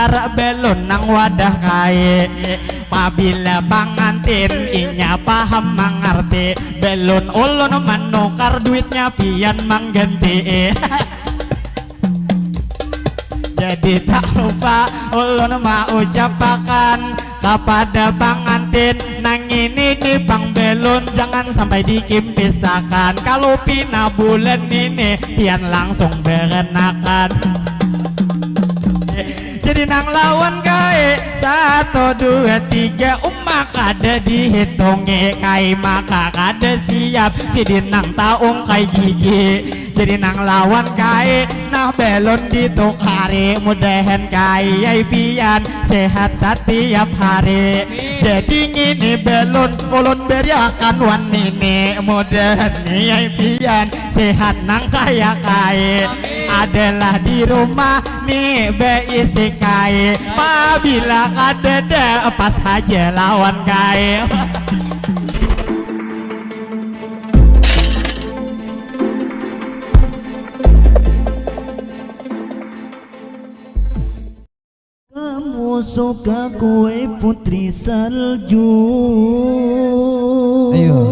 tarak belon nang wadah kae. Pabila pangantin inya paham mengerti, belon ulun manukar duitnya pian mengganti. Jadi tak lupa ulun mau ucapkan kepada pangantin, nang ini di bang belon jangan sampai dikimpisahkan. Kalau pina bulan ini pian langsung berenakan. Jadi nang lawan kae 1, 2, 3 umak ada dihitungi kai maka kada siap si dinang taung kai gigi. Jadi nang lawan kae nah belon ditukari, mudahan kai ai pian sehat setiap hari. Jadi ngini belon ulun beriakan wan ini, mudahan ai pian sehat nang kaya kae. Adalah di rumah nih beisi kai, apabila ada pas aja lawan kai. Kamu suka kue putri salju? Ayo.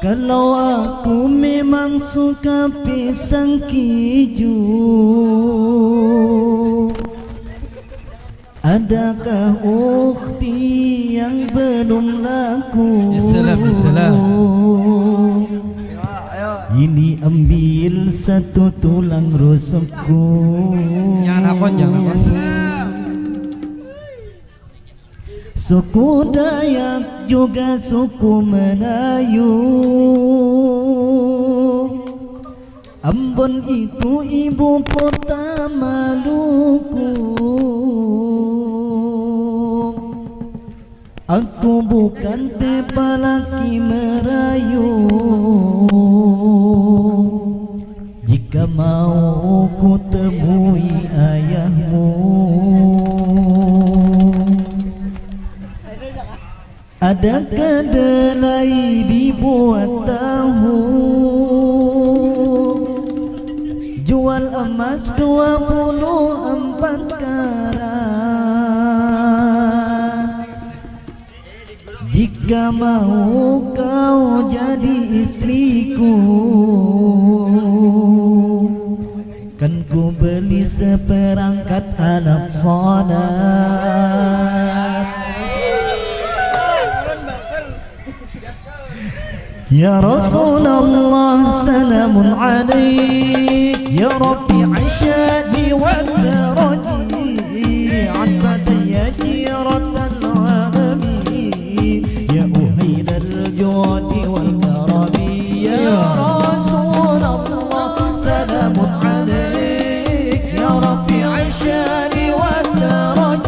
Kalau aku memang suka pisang hijau. Adakah ukhti yang belum laku? Ya salam, ya salam. Ini ambil satu tulang rusukku. Jangan akon, jangan akon. Suku Dayak juga suku Melayu. Ambon itu ibu kota Maluku. Aku bukan tipe laki merayu. Jika mau ku temui ayahmu, ada kedelai dibuat tahu, jual emas 24 karat. Jika mau kau jadi istriku, kan ku beli seperangkat alat sholat. Ya Rasulullah salamun alaik, ya Rabbi asyadi wa daraji, adbata ya jiratal alamin, ya uhidal jodi wal karami. Ya Rasulullah salamun alaik, ya Rabbi asyadi wa daraji,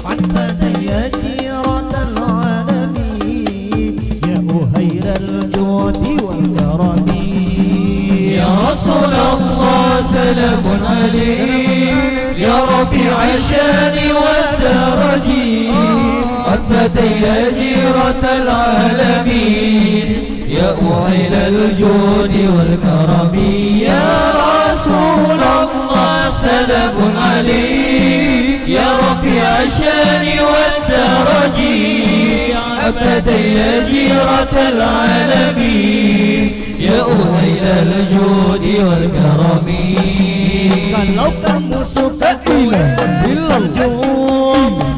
adbata ya jiratal alamin, ya uhidal jodi wal karami. يا رسول الله سلام عليك يا ربيع الشان والدرج عتبتي يا جيرة العالمين يا أعين الجود والكرم يا رسول الله سلام عليك يا ربيع الشان والدرج عتبتي يا جيرة العالمين ya uhailal judi wal karami. Kalau kamu suka kue salju,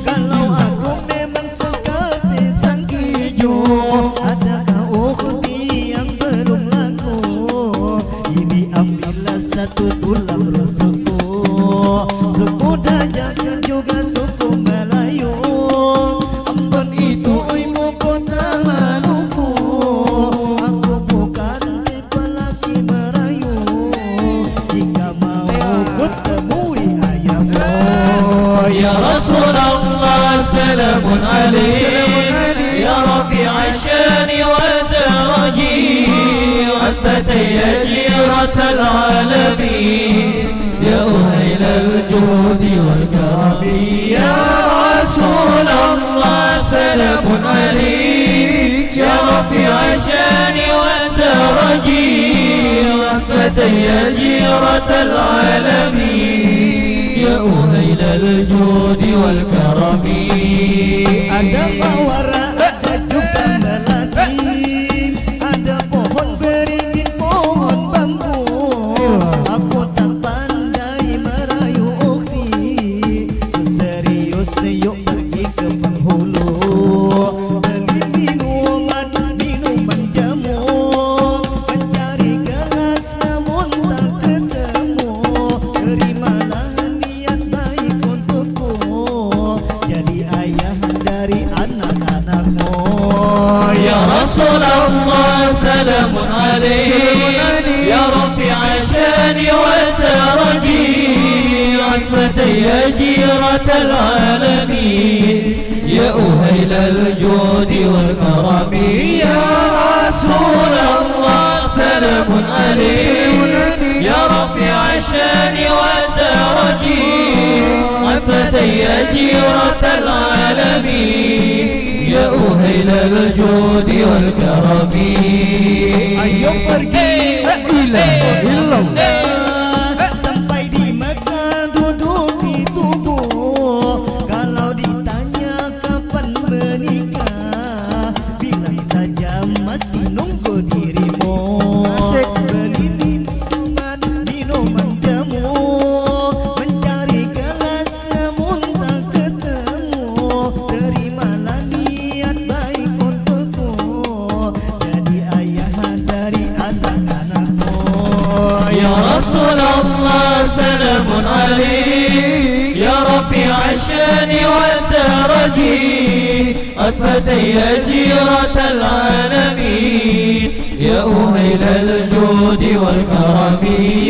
kalau aku memang suka pisang hijau. Adakah ukhti yang belum laku? Ini ambillah satu tulang rusukku. Suku Dayak juga suku Melayu. Ambon itu ibu kota Maluku. يا رسول الله سلام عليك يا ربيع الشان والدرج عتبتي يا جيرة العالمين يا أهل الجود والكرم يا رسول الله سلام عليك يا ربيع الشان والدرج عتبتي يا جيرة العالمين يا أهيل الجود والكرم. Ada mawara, ada juga melati, ada pohon beringin, pohon bambu. Aku tak pandai merayu ukti, serius yuk pergi ke penghulu. Beli minuman, minuman jamu, mencari gelas namun tak ketemu. Terimalah niat baik untukku, jadi ayah dari anak-anakmu. يا رسول الله سلام عليك يا رفيع الشان والدرجي عتبتي يا جيرة العالمين يا أهيل الجود والكرم. يا رسول الله سلام عليك يا رفيع الشان والدرجي عتبتي يا جيرة العالمين يا أهيل الجود والكرم. Ayo pergi sampai di Mekah duduk di tugu. Kalau ditanya kapan menikah, bilang saja masih nunggu dirimu. Beli minuman, minuman jamu, mencari gelas namun tak ketemu. Terimalah niat baik untukku, jadi ayah dari anak-anakmu. يا رسول الله سلام عليك يا رفيع الشان والدرجي أثبتي يا جيرة العالمين يا أهيل الجود والكرم.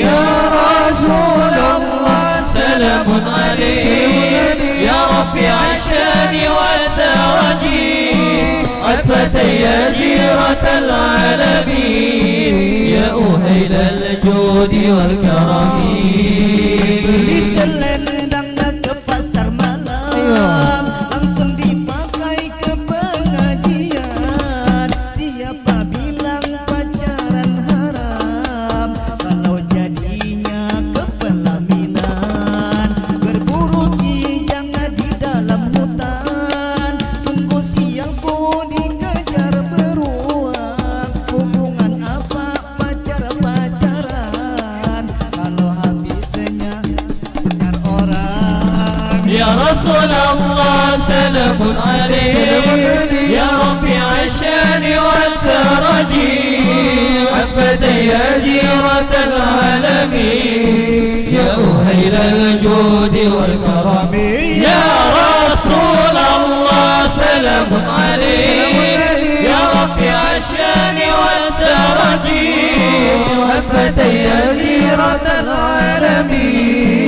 يا رسول الله سلام عليك يا رفيع الشان والدرجي أثبتي يا جيرة العالمين يا أهيل الجود والكرم. Beli selendang ke pasar malam, langsung dipakai ke pengajian. Siapa bilang pacaran haram, kalau jadinya ke pelaminan. Berburu kijang di dalam hutan, sungguh sial ku dikejar beruang. Hubungan apa pacar-pacaran, kalau habisnya benar orang. يا رسول الله سلام عليك يا رفيع الشان والدرجي عبدي يا جيرة العالمين يا أهيل الجود والكرم. يا رسول الله سلام عليك يا رفيع الشان والدرجي عبدي يا جيرة العالمين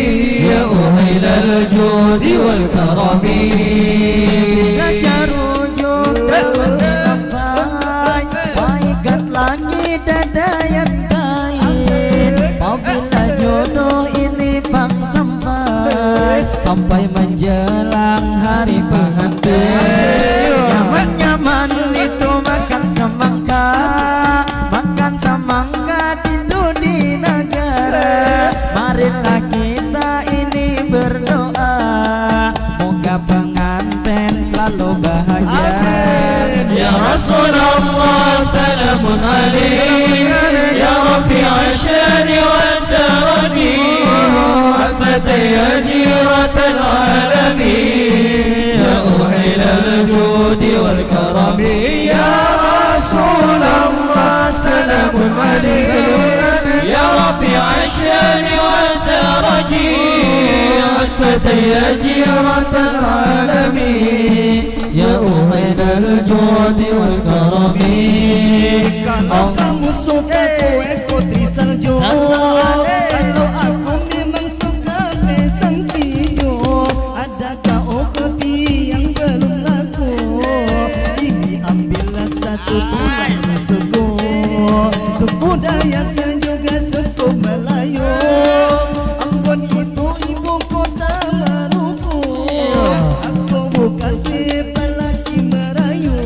يا أهيل الجود والكرم. Baikat langit dadayat kain, apabila jodoh ini bang sampai menjelang hari pengantin. Nyaman-nyaman itu makan semangka itu di negara. Marilah kita ini berdoa, moga pengantin selalu bahagia. يا رسول الله سلام عليك يا رفيع الشان والدرجي عبدي يا جيرة العالمين يا أهيل الجود والكرم. يا رسول الله سلام عليك يا رفيع الشان والدرجي عبدي يا جيرة العالمين يا أهيل الجود والكرم. Kalau kamu suka kue putri salju, kalau aku memang suka pisang hijau. Adakah ukhti yang belum laku? Ini ambillah satu buah suku, suku Dayak dan juga suku Melayu. Ambon itu ibu kota Maluku. Aku bukan tipe laki Merayu.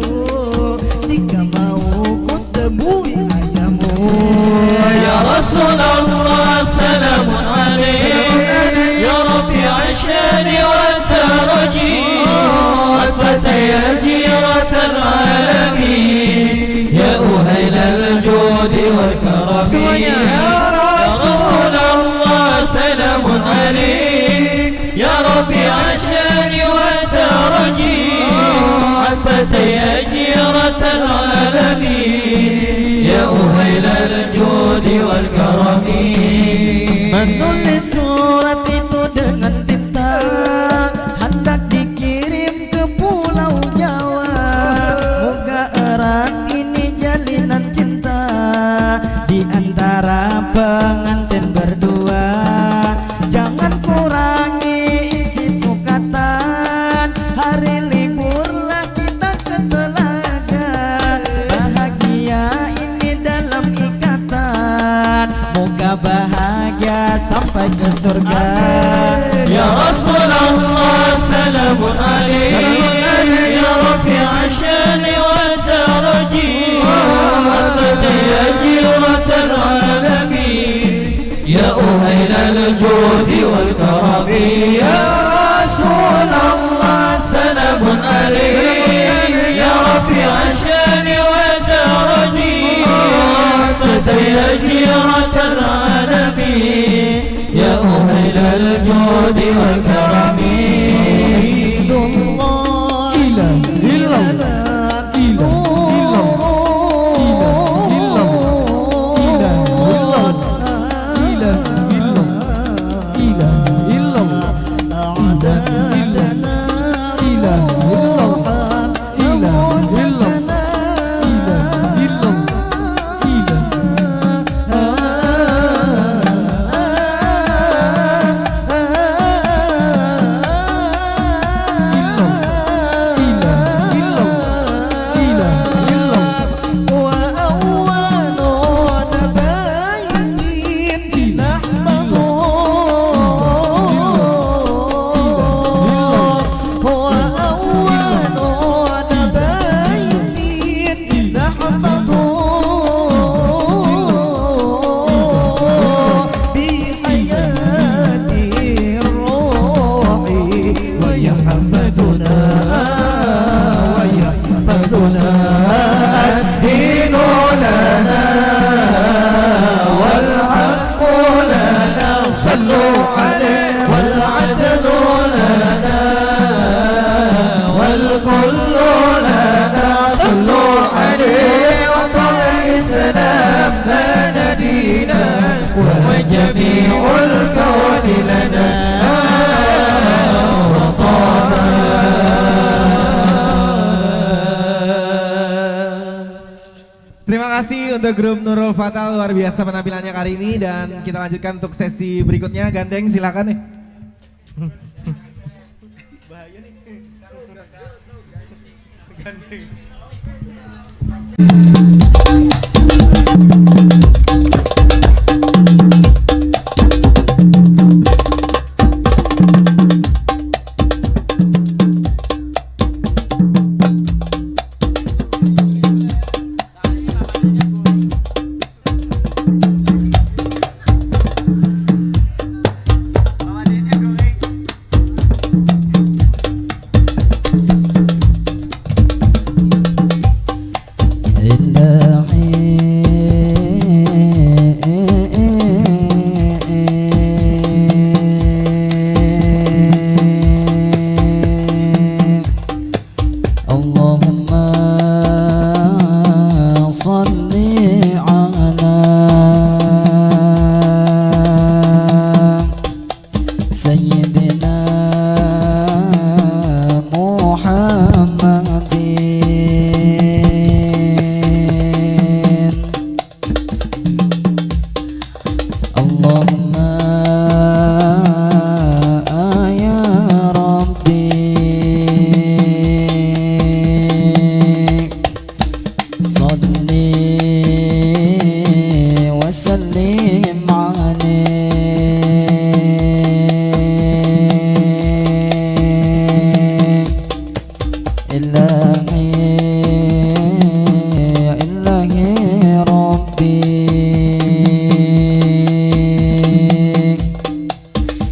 Jika mau ku temui يا جيرة العالمين يا أهيل الجود والكرم يا رسول الله سلام عليك يا ربي عشاني وترجي عفت يا جيرة العالمين يا أهيل الجود والكرم Menulis surat itu dengan tinta hendak dikirim ke Pulau Jawa. Moga erat ini jalinan cinta di antara pengantin berdua. Jangan kurangi isi sukatan, hari liburlah kita ke telaga. Bahagia ini dalam ikatan, moga bahagia sampai ke surga. يا رسول الله سلام عليك يا ربي عشاني وترجي عفت يا جيرة العالمين يا أهيل الجود والكرم يا رسول الله سلام عليك يا ربي عشاني وترجي عفت يا جيرة العالمين يا أهيل الجود والكرم وجميع الكون لنا Terima kasih untuk grup Nurul Fatal, luar biasa penampilannya kali ini. Dan kita lanjutkan untuk sesi berikutnya. Gandeng silakan nih. Bahaya nih. Gandeng.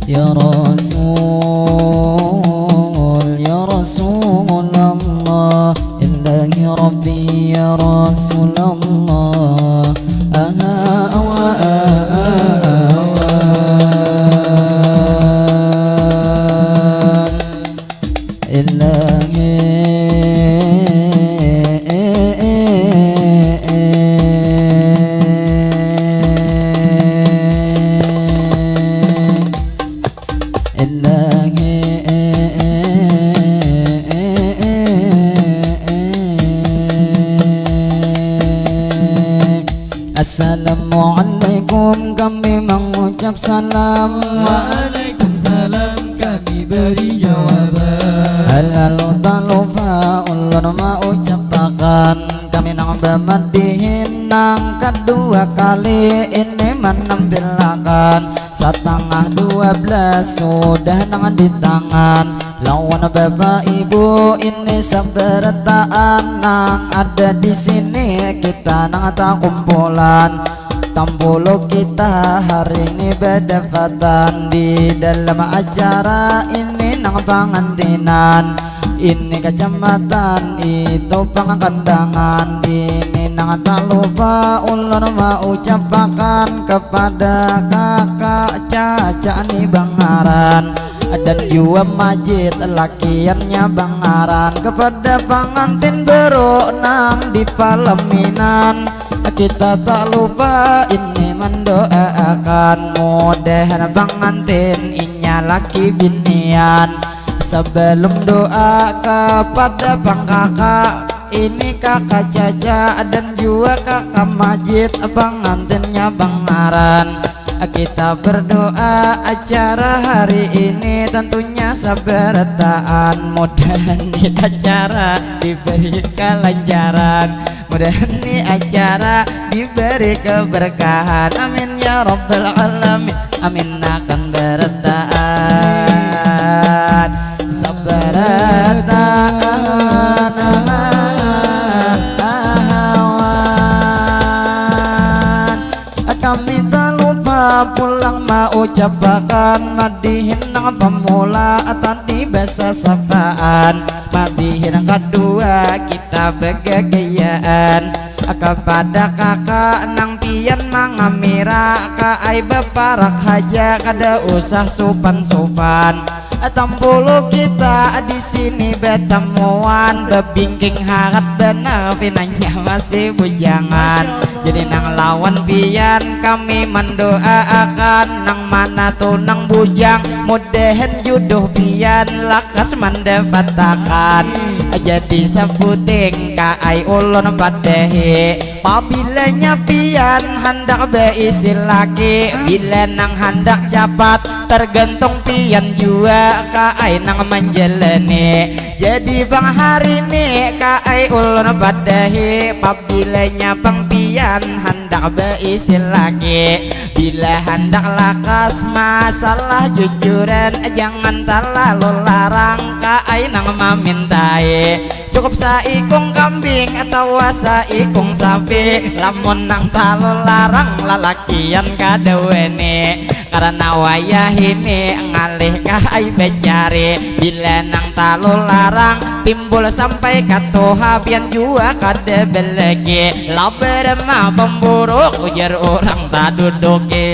Ya Rasul Allah kami mengucap salam. Waalaikumsalam kami beri jawaban. Lalu tak lupa ulun mau ucapkan kami nang bemadihin nang kedua kali ini menampilkan 11:30 sudah nang di tangan lawan bapak ibu ini sabarataan nang ada di sini kita nang tak kumpulan. Tampulu kita hari ini berdapatan di dalam acara ini nang pangantinan. Ini kecamatan itu pangandangan ini nang tak lupa ulun mau ucapkan kepada kakak Caca ni Bangaran dan juga Majid lakiannya Bangaran kepada pengantin beronang di Paleminan. Kita tak lupa ini mendoakan mudahan pengantin inya laki binian. Sebelum doa kepada bang kakak ini kakak Caca dan juga kakak Majid pengantinnya Bangaran. Kita berdoa acara hari ini tentunya sabarataan. Mudah ini acara diberi kelancaran, mudah ini acara diberi keberkahan. Amin ya rabbal alamin. Amin akan berataan sabarataan. Kami tak lupa pulang mau ucapkan madihin nang pemula tadi bahasa sapaan. Madihin kedua kita begagayaan kepada kakak nang pian mangamira kai beparak haja kada usah supan-supan. Tampulu kita di sini bertemuan bebingking harap benar pinanya masih bujangan. Jadi nang lawan pian kami mendoakan nang mana tuh nang bujang mudahan jodoh pian lakas mendapatkan. Jadi seputing kai ulun padehi pabilanya pian hendak beisi laki bila nang hendak japat tergantung pian juga kai nang menjalani. Jadi bang hari ini kai ulun padehi pabilanya bang pian hendak beisi laki bila hendak lakas masalah jujuran jangan terlalu larang kai nang memintai. Cukup saikung kambing atau saikung sapi lamun nang terlalu larang lalakian kadawane. Karena wayah ini ngalih kai becari bila nang terlalu larang timbul sampai katoha pian juga kada belegi laber mah pemburuk ujar orang tak duduki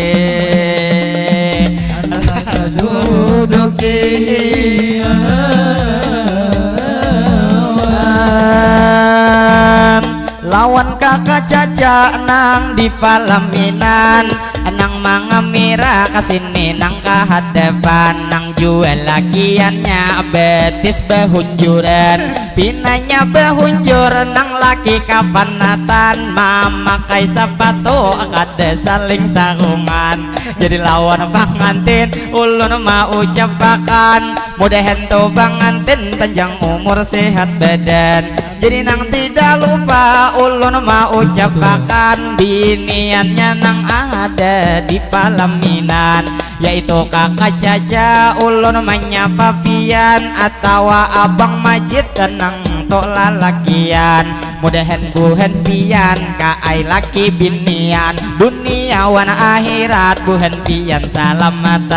lawan kakak Caca nang di Paleminan nang mangamira kasini nang kehadapan nang jual lakiannya betis behunjuran pinanya behunjur nang laki kapanatan memakai sepatu kada saling sarungan. Jadi lawan pengantin ulun mau ucapkan mudahan to pengantin panjang umur sehat badan. Jadi nang tidak lupa ulun mau ucapkan biniannya nang ada di Paleminan yaitu kakak Caca ulun menyapa pian atau abang Majid nang tok lalakian. Mudahan buhan pian kai laki binian dunia wan akhirat buhan pian salamatan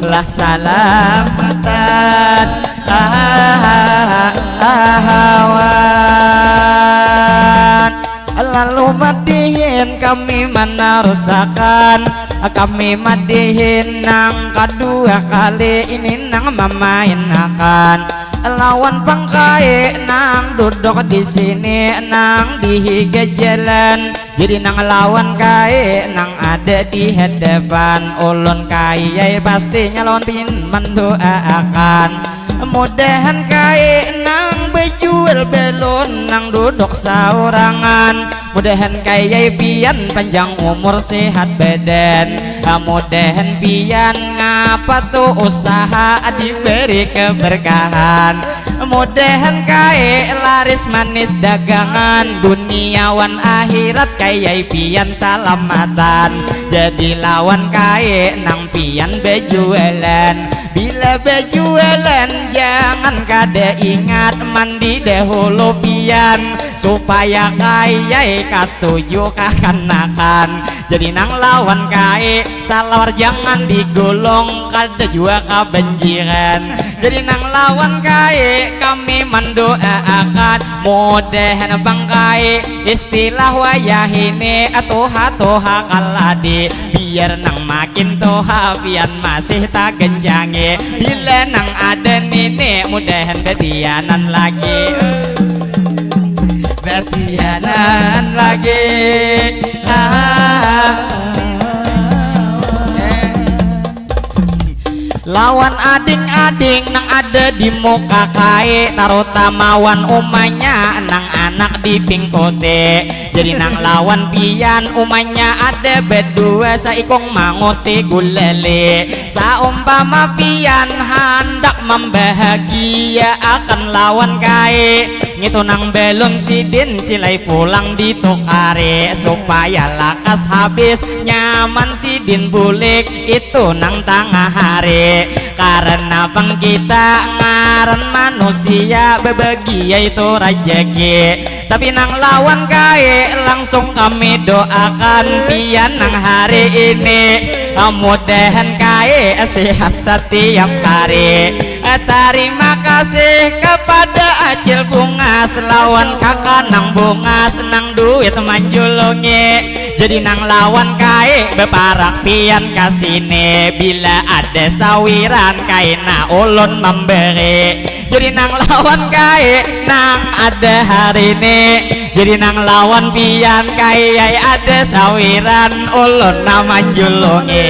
lah salamatan lalu madihin kami menarusakan kami madihin nang kedua kali ini nang memainakan lawan pangkai nang duduk di sini nang di higa jalan. Jadi nang lawan kai nang ada di hadapan ulun kai pasti nyalon pin mendoakan mudahan kai nang baju jual belon nang duduk saurangan. Mudahan kaya pian panjang umur sehat badan. Mudahan pian ngapa tuh usaha diberi keberkahan. Mudahan kaya laris manis dagangan. Duniawan akhirat kaya pian salamatan. Jadi lawan kaya nang pian bejualan. Bila bejualan jangan kada ingat mandi dahulu pian. Supaya kaya katuju kakanakan. Jadi nang lawan kaya salawar jangan digolong kada jua kebanjiran. Jadi nang lawan kaya kami mendoakan. Mudahan bangkai istilah wayah ini toha kaladi. Biar nang makin toha pian masih tak genjangi. Bila nang ada nini mudahan betianan lagi. Betianan lagi. Lawan ading-ading nang ada di muka kai. Terutama wan umanya nang anak di pingkote. Jadi nang lawan pian umanya ada berdua saikong mangote gulele. Saumpama pian hendak membahagia akan lawan kai. Ngito nang belon sidin cilai pulang di tokare. Supaya lakas habis nyaman sidin bulik itu nang tengah hari. Karena bang kita ngaran manusia bebahagia itu rejeki. Tapi nang lawan kaya langsung kami doakan pian nang hari ini. Mudahan kaya sehat setiap hari. Terima kasih kepada Acil Bungas. Lawan kakak nang bungas nang duit manjulungi. Jadi nang lawan kaya beparak pian kasine. Bila ada sawiran kaina ulun memberi. Jadi nang lawan kaya nang ada hari ini. Jadi nang lawan pian kaya ada sawiran ulun manjulungi.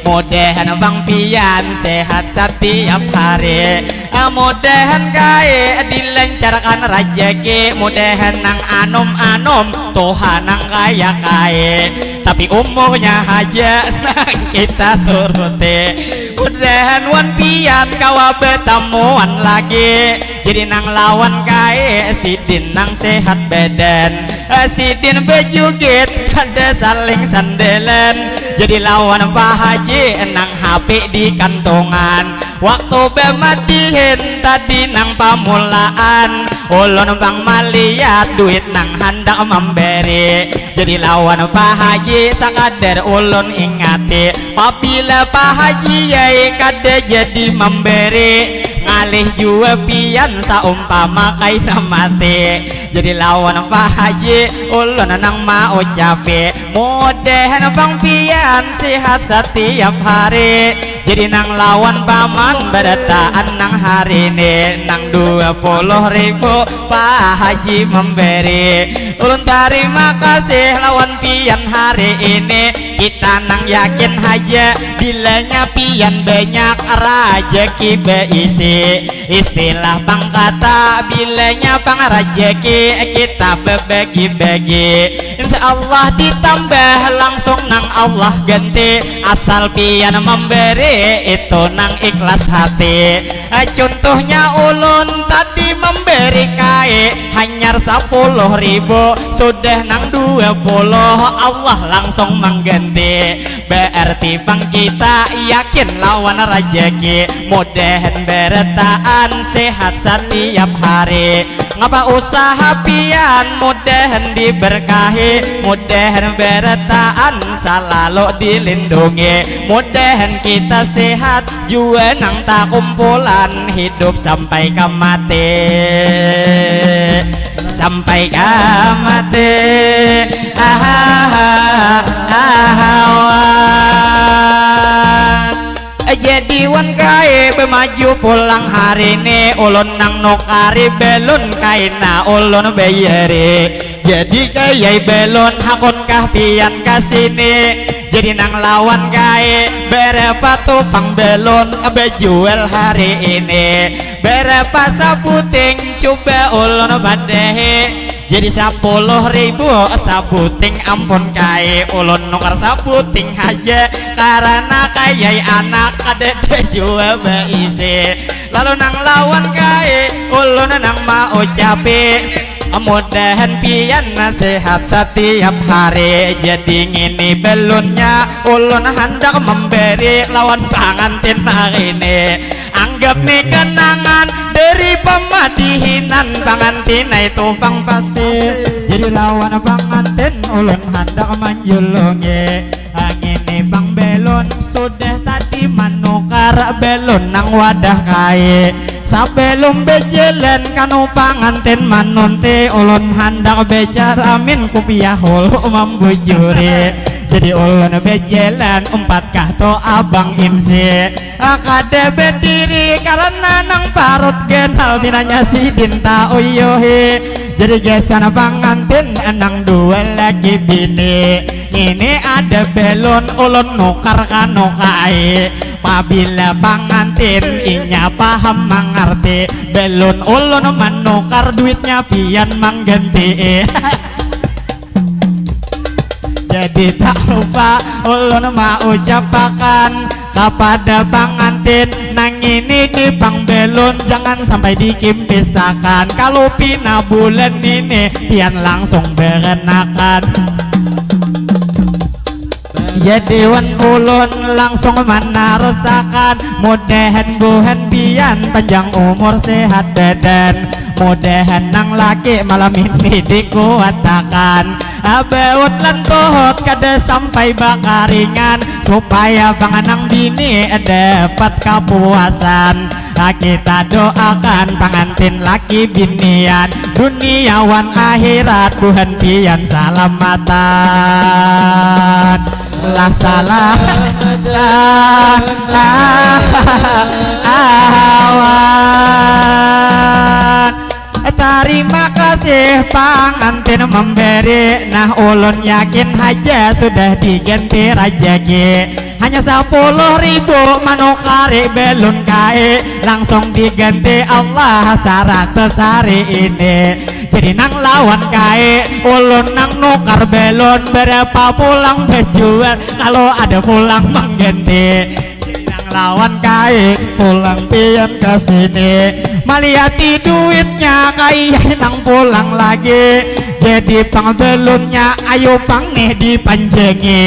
Mudahan bang pian sehat setiap hari. Mudahan kaya dilancarkan rejeki. Mudahan nang anom-anom Tuhan nang kaya-kaya. Tapi umurnya aja nang kita turuti. Mudahan wan pian kawa bertemuan lagi. Jadi nang lawan kaya sidin nang sehat badan. Sidin bejugit kada saling sandelan. Jadi lawan Pak Haji nang HP di kantongan. Waktu bemadihin tadi nang pamulaan. Ulun bang maliat duit nang hendak memberi. Jadi lawan Pak Haji sakadar ulun ingati. Apabila Pak Haji yai kada jadi memberi. Ngalih jua pian saumpama kaina mati. Jadi lawan Pak Haji ulun nang mau ucapi. Mudahan bang pian sehat setiap hari. Jadi nang lawan paman berataan nang hari ini. Nang 20.000 Pak Haji memberi. Ulun terima kasih lawan pian hari ini. Kita nang yakin aja bilanya pian banyak rejeki beisi. Istilah bang kata bilanya bang rejeki kita bebagi-bagi. Insya Allah ditambah langsung nang Allah ganti. Asal pian memberi itu nang ikhlas hati. Contohnya ulun tadi memberi kaya hanya 10.000. Sudah nang 20 Allah langsung mengganti. Berarti bang kita yakin lawan rejeki. Mudahan bertaan sehat setiap hari. Ngapa usaha pian mudahan diberkahi. Mudahan bertaan selalu dilindungi. Mudahan kita sehat jua nang tak kumpulan. Hidup sampai ke mati. Sampai ke mati. Jadi wan kaya bemaju pulang hari ini. Ulun nang nukari belon kaina ulun bayari. Jadi kaya belon hakun kah pian kasini. Jadi nang lawan kaya berapa tupang belon bejual hari ini, berapa sabuting coba ulun badehe. Jadi 10.000 sabuting ampun kai ulun nukar sabuting aja karena kayai anak ada jual beisi lalu nang lawan kai ulun nang mau ucapi mudahan pian sehat setiap hari jadi ngini belunnya ulun hendak memberi lawan pengantin hari ini anggap nih kenangan dari pemadihinan pengantin itu bang pasti Jadi lawan pengantin ulun hendak menjulungi angin ini bang belon sudah tadi manukar belon nang wadah kai sebelum bejalan kanu pengantin manunti ulun hendak bicara min kupiah ulu membujuri jadi ulun bejalan 4 kahto abang imsi akade berdiri karena nang parut genal binanya si dinta uyuhi jadi gesan pengantin nang 2 lagi bini ini ada belon ulun nukar kanu kai apabila pengantin inya paham mengerti belon ulun menukar duitnya pian mengganti jadi tak lupa ulun mau ucapakan kepada pengantin nang ini di bang belon jangan sampai dikimpisahkan kalau pina bulan ini pian langsung berenakan ya dewan ulun langsung menarusakan mudahan buhan pian panjang umur sehat badan mudahan nang laki malam ini dikuatakan abeut lan tohot kada sampai bakaringan supaya panganang bini dapat kepuasan kita doakan pengantin laki binian duniawan akhirat buhan pian salamatan lah salam awan terima kasih pengantin memberi nah ulun yakin aja sudah diganti rajaki hanya 10.000 manukari belun kai langsung diganti Allah 100 hari ini jadi nang lawan kai ulun nang nukar belon berapa pulang berjual kalau ada pulang mengganti jadi nang lawan kai pulang pian kesini maliati duitnya kai nang pulang lagi jadi pang belunnya ayo pang nih dipanjengi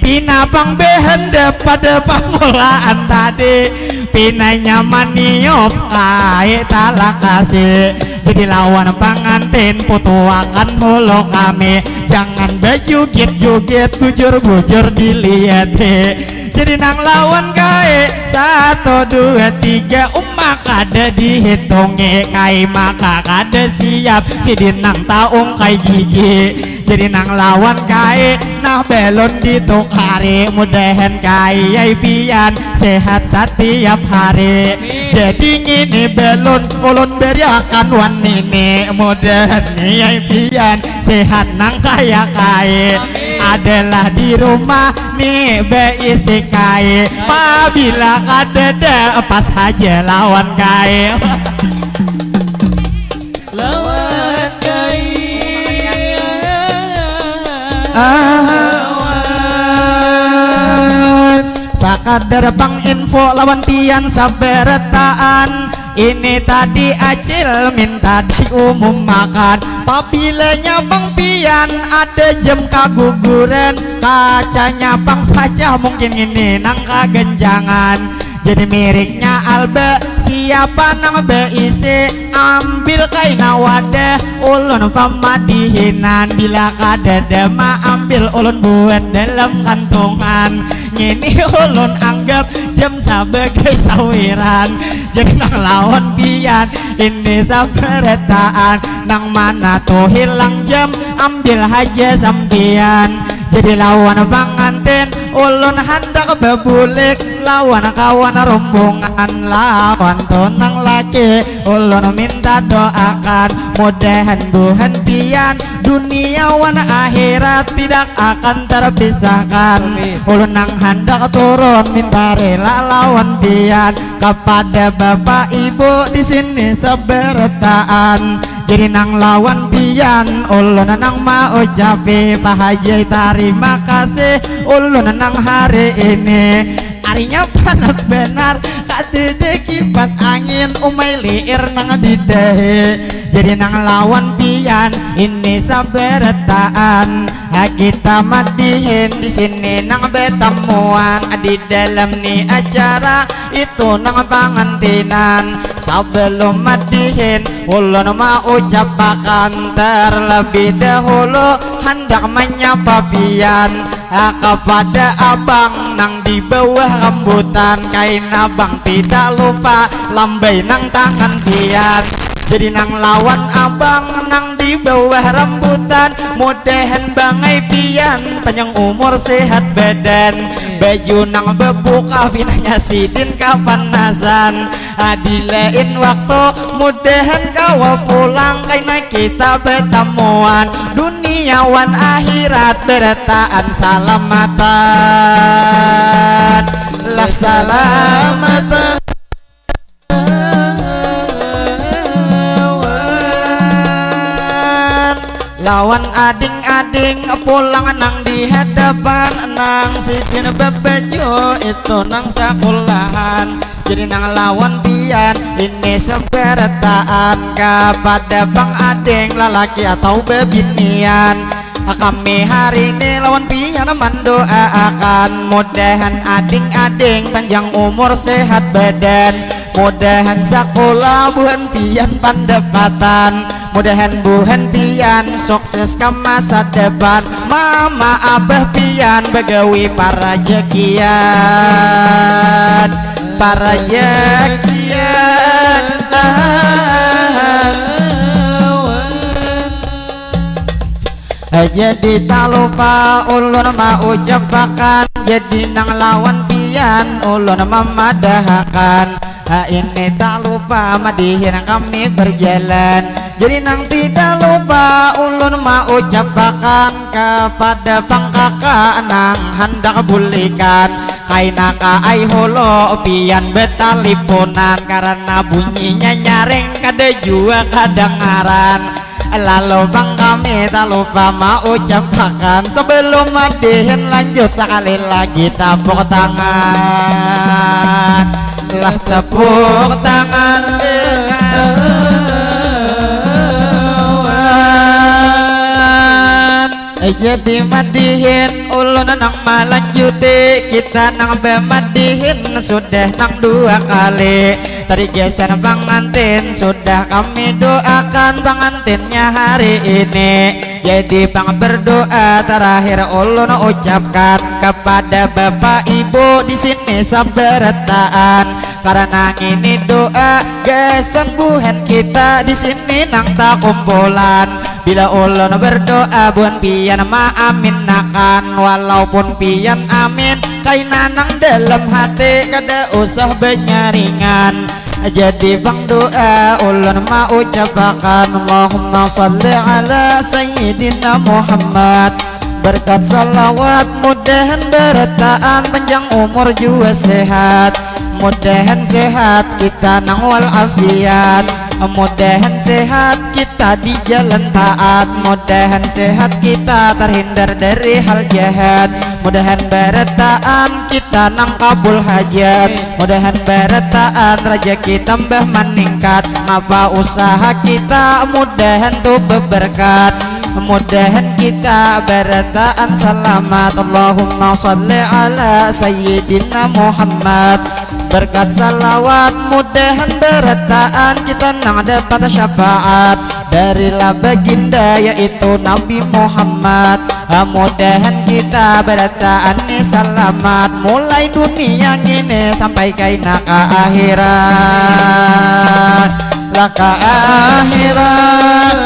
pina pang behenda pada pamulaan tadi pinanya maniop kai talak kasih jadi lawan pengantin putuakan mulu kami jangan bejugit-jugit bujur-bujur dilihat jadi nang lawan kai 1, 2, 3 umak ada dihitungi kai maka kada siap si dinang taung kai gigi jadi nang lawan kai nah belon ditukari mudahan kai ay pian sehat setiap hari jadi ngini belon ulun beriakan wan ini mudahan ay pian sehat nang kaya kai adalah di rumah nih beisi kai apabila kadada pas aja lawan kai lawan kai sakadar pang info lawan pian saberetaan ini tadi acil minta diumum makan papilenya bang pian ada jam kaguguran kacanya bang pacah mungkin ini nang kagenjangan jadi miriknya albe siapa nang beisi ambil kaina wadah ulun pamadihinan bila kadada ma ambil ulun buat dalam kantongan ngini ulun anggap jam sebagai sawiran jadi nang lawan pian ini saberetaan nang mana tuh hilang jam ambil aja sampian jadi lawan pengantin ulun hendak bebulik lawan kawan rombongan lawan tonang laki ulun minta doakan mudahan buhan pian dunia wan akhirat tidak akan terpisahkan ulun nang hendak turun minta rela lawan pian kepada bapak ibu di sini sebertaan jadi nang lawan pian ulun nang mau ucapi Pak Haji terima kasih ulun nang hari ini harinya panas benar kadede kipas angin umai liir nang didehe jadi nang lawan pian ini sabertaan kita madihin di sini nang betemuan di dalam ni acara itu nang pengantinan sebelum madihin ulun mau ucapakan terlebih dahulu hendak menyapa pian kepada abang nang di bawah rambutan kain abang tidak lupa lambai nang tangan pian jadi nang lawan abang nang di bawah rambutan mudahan bangai pian panjang umur sehat badan baju nang bebuka pinanya sidin kapanasan di lain waktu mudahan kau pulang karena kita bertemuan dunia wan akhirat bertaan salamatan lah salamatan lawan ading-ading pulang nang di hadapan nang sidin bebejo itu nang sekolahan jadi nang lawan pian ini sebertaan kepada bang ading lelaki atau bebinian kami hari ini lawan pian mendoakan mudahan ading-ading panjang umur sehat badan mudahan sekolah buhan pian pendapatan mudahan buhan pian sukses ke masa depan mama abah pian begawi para jekian jadi tak lupa ulun mau ucapakan jadi nang lawan pian ulun memadahkan ini tak lupa madihin kami berjalan jadi nang tidak lupa ulun mau ucapakan kepada bang kakak nang hendak bulikan kaina ka ai holo pian betaliponan karena bunyinya nyaring kada jua kadengaran lalu bang kami tak lupa mau ucapakan sebelum madihin lanjut sekali lagi tepuk tangan lah tepuk tangan jadi madihin ulun nang melanjuti kita nang bemadihin sudah nang 2 kali tadi geser pengantin sudah kami doakan pengantinnya hari ini jadi bang berdoa terakhir ulun ucapkan kepada bapak ibu di sini sabertaan karena ini doa kesembuhan kita di sini nang tak kumpulan bila ulun berdoa buan pian maaminakan walaupun pian amin kaina nang dalam hati kada usah benyaringan jadi bang doa ulun mau ucapakan Allahumma salli ala sayyidina Muhammad berkat salawat mudahan bertaan panjang umur juga sehat mudahan sehat kita nang walafiat mudahan sehat kita di jalan taat mudahan sehat kita terhindar dari hal jahat mudahan bertaan kita nang kabul hajat mudahan bertaan rezeki tambah meningkat apa usaha kita mudahan tuh berberkat mudahan kita bertaan selamat Allahumma salli ala sayyidina Muhammad berkat salawat mudahan bertaan kita nang dapat syafaat dari baginda yaitu Nabi Muhammad mudahan kita bertaan selamat mulai dunia ini sampai kaina ke akhirat laka akhirat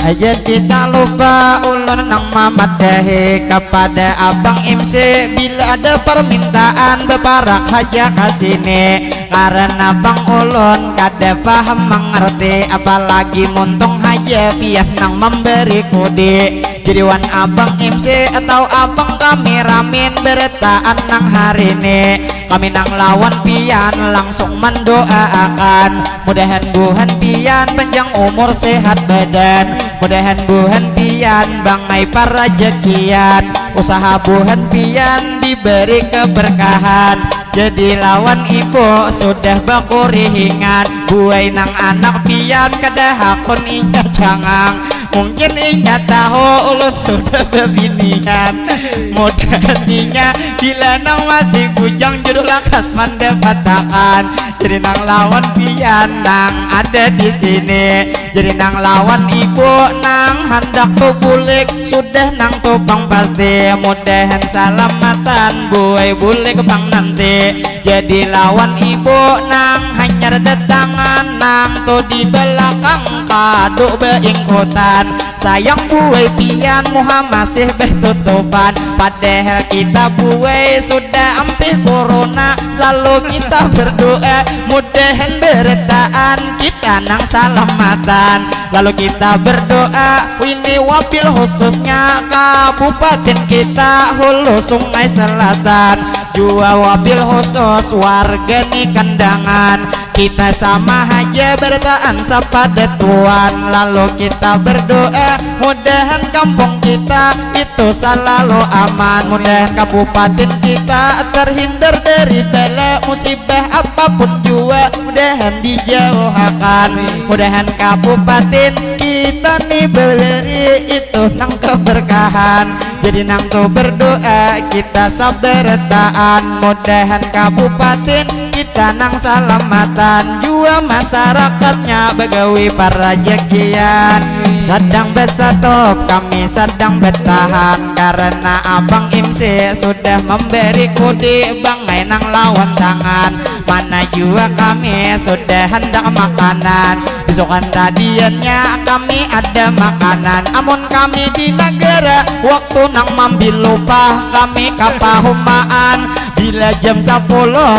Jadi tak lupa ulun nang memadahi kepada Abang MC bila ada permintaan bebarak haja kasini. Karena Bang ulun kada paham mengerti, apalagi muntung haja pian nang memberi kode. Jadi wan Abang MC atau Abang kameramen beretaan nang hari ini, kami nang lawan pian langsung mendoakan mudahan buhan pian panjang umur sehat badan, mudahan buhan pian bangai para rezekian, usaha buhan pian diberi keberkahan. Jadi lawan ibu sudah bakurihingan, buai nang anak pian kada hakun inya jangang. Mungkin inya tahu ulun sudah bebinian, mudahan inya bila nang masih bujang judul lakas mendapatakan. Jadi nang lawan pian nang ada di sini, jadi nang lawan ibu nang hendak tu bulik sudah nang tupang pasti, mudahan salamatan buai bulik bang nanti. Jadi lawan ibu nang hanya datangan nang tu di belakang kado beingkutan. Sayang buai pian muha masih betutupan, padahal kita buai sudah ampih corona. Lalu kita berdoa mudahan beretaan kita nang salamatan. Lalu kita berdoa ini wabil khususnya kabupaten kita Hulu Sungai Selatan, jua wabil khusus warga nih kandangan. Kita sama aja bertaan sapada Tuhan. Lalu kita berdoa mudahan kampung kita itu selalu aman, mudahan kabupaten kita terhindar dari bala musibah apapun jua, mudahan dijauhkan. Mudahan kabupaten kita nih beri itu nang keberkahan. Jadi nang tu berdoa kita sabertaan, mudahan kabupaten kita nang salamatan, jua masyarakatnya begawi para rezekian. Sedang bersatu kami sedang bertahan, karena Abang MC sudah memberi kode bangai nang lawan tangan. Mana jua kami sudah hendak makanan, besokan tadiannya kami ada makanan. Amun kami di negara waktu nang mambil lupa kami kapahumaan, bila jam 10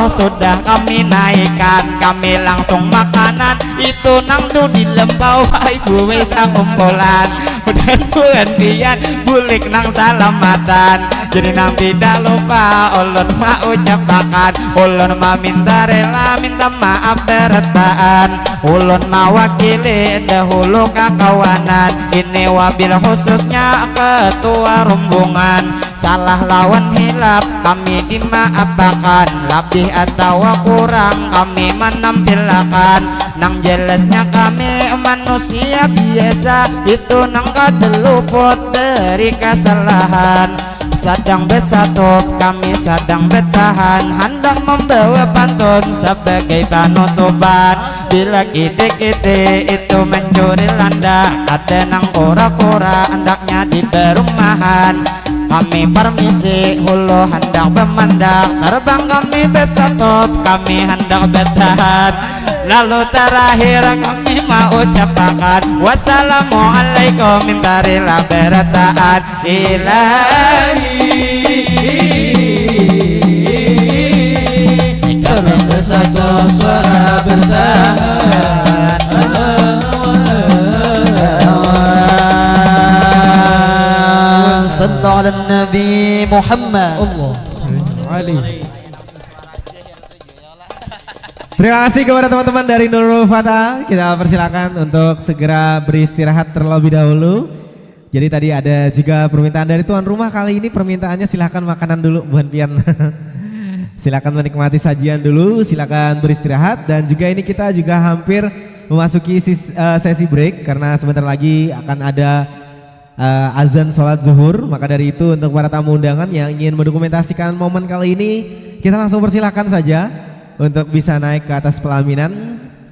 sudah kami naikkan, kami langsung makanan itu nang du di lembau ibu wetang kumpulan. Mudah bulan pian bulik nang salamatan, jadi nang tidak lupa ulun ma ucapakan, ulun ma minta rela minta maaf beretaan, ulun mawakili dahulu kakawanan. Ini wabil khususnya ketua rombongan, salah lawan hilap kami dimaafkan, lebih atau kurang kami menampilkan. Nang jelasnya kami manusia biasa, itu nang kada luput dari kesalahan. Sedang bersatu kami sedang bertahan, hendak membawa pantun sebagai penutupan. Bila kite-kite itu mencuri landak, ada nang kura-kura hendaknya di perumahan. Kami permisi hulu hendak bermendak, terbang kami bersatu kami hendak bertahan. Lalu terakhir kami mau ucapkan wassalamualaikum minta rela berataan ilahi. Kami bersatu suara bertahan, sallallahu ala Nabi Muhammad. Allah alaihi. Terima kasih kepada teman-teman dari Nurul Fatah. Kita persilakan untuk segera beristirahat terlebih dahulu. Jadi tadi ada juga permintaan dari tuan rumah, kali ini permintaannya silakan makanan dulu bukan pian. Silakan menikmati sajian dulu, silakan beristirahat, dan juga ini kita juga hampir memasuki sesi break karena sebentar lagi akan ada azan sholat zuhur. Maka dari itu untuk para tamu undangan yang ingin mendokumentasikan momen kali ini, kita langsung persilakan saja untuk bisa naik ke atas pelaminan.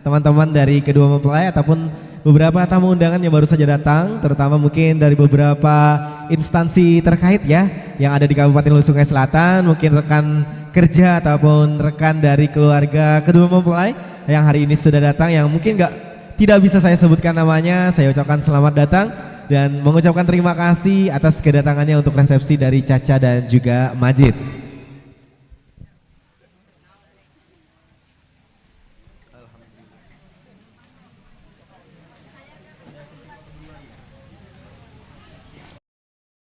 Teman-teman dari kedua mempelai ataupun beberapa tamu undangan yang baru saja datang, terutama mungkin dari beberapa instansi terkait ya yang ada di Kabupaten Hulu Sungai Selatan, mungkin rekan kerja ataupun rekan dari keluarga kedua mempelai yang hari ini sudah datang, yang mungkin tidak bisa saya sebutkan namanya, saya ucapkan selamat datang. dan mengucapkan terima kasih atas kedatangannya untuk resepsi dari Caca dan juga Majid.